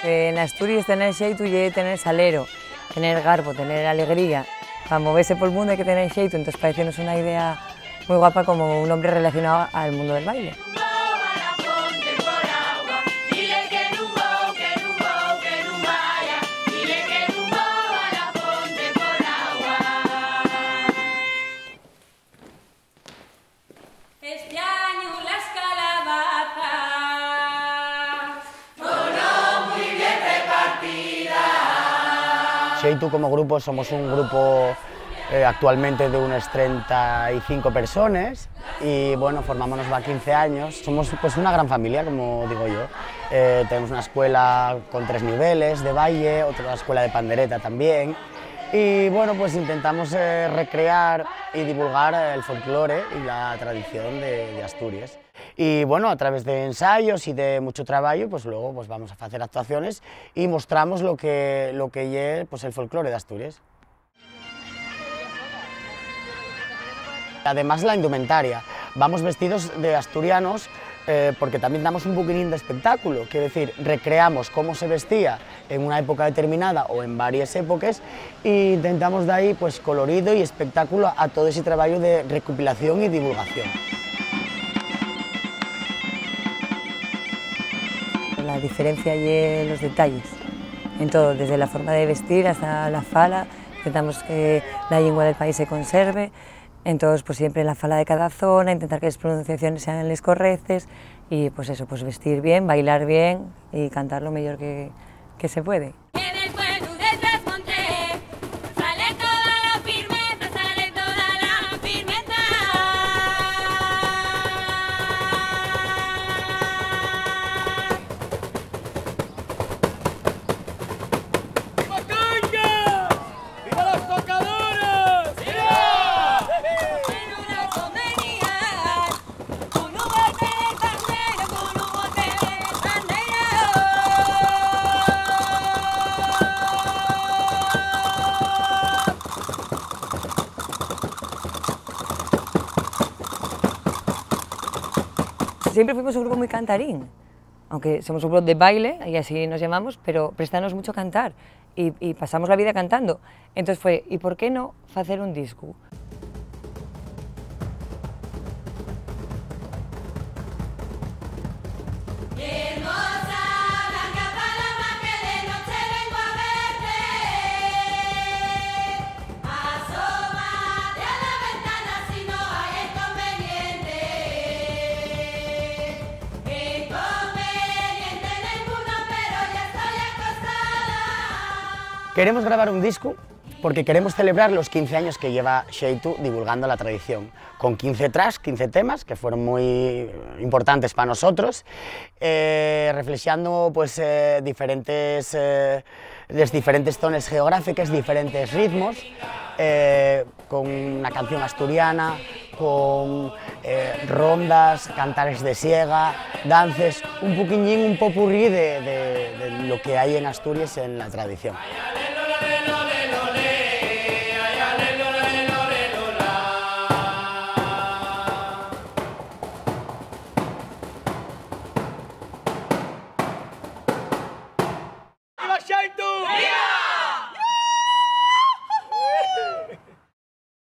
En Asturias tener xeito é tener salero, tener garbo, tener alegría. Para moverse por el mundo hay que tener xeito, entonces parecenos una idea muy guapa como un hombre relacionado al mundo del baile. Xeitu como grupo somos un grupo actualmente de unas 35 personas y bueno, formámonos va 15 años. Somos pues una gran familia, como digo yo. Tenemos una escuela con 3 niveles de baile, otra escuela de pandereta también. Y bueno, pues intentamos recrear y divulgar el folclore y la tradición de Asturias. Y bueno, a través de ensayos y de mucho trabajo, pues luego pues vamos a hacer actuaciones y mostramos lo que es pues el folclore de Asturias. Además la indumentaria, vamos vestidos de asturianos porque también damos un poquitín de espectáculo, quiero decir, recreamos cómo se vestía en una época determinada o en varias épocas e intentamos dar ahí pues colorido y espectáculo a todo ese trabajo de recopilación y divulgación. La diferencia es los detalles, en todo, desde la forma de vestir hasta la fala, intentamos que la lengua del país se conserve, entonces pues siempre la fala de cada zona, intentar que las pronunciaciones sean las correctas y pues eso, pues vestir bien, bailar bien y cantar lo mejor que se puede. Siempre fuimos un grupo muy cantarín, aunque somos un grupo de baile, y así nos llamamos, pero prestamos mucho a cantar y pasamos la vida cantando. Entonces fue, ¿y por qué no hacer un disco? Queremos grabar un disco porque queremos celebrar los 15 años que lleva Xeitu divulgando la tradición, con 15 tracks, 15 temas que fueron muy importantes para nosotros, reflexionando pues, diferentes zonas geográficas, diferentes ritmos, con una canción asturiana, con rondas, cantares de siega, dances, un poquillín, un popurrí de lo que hay en Asturias en la tradición.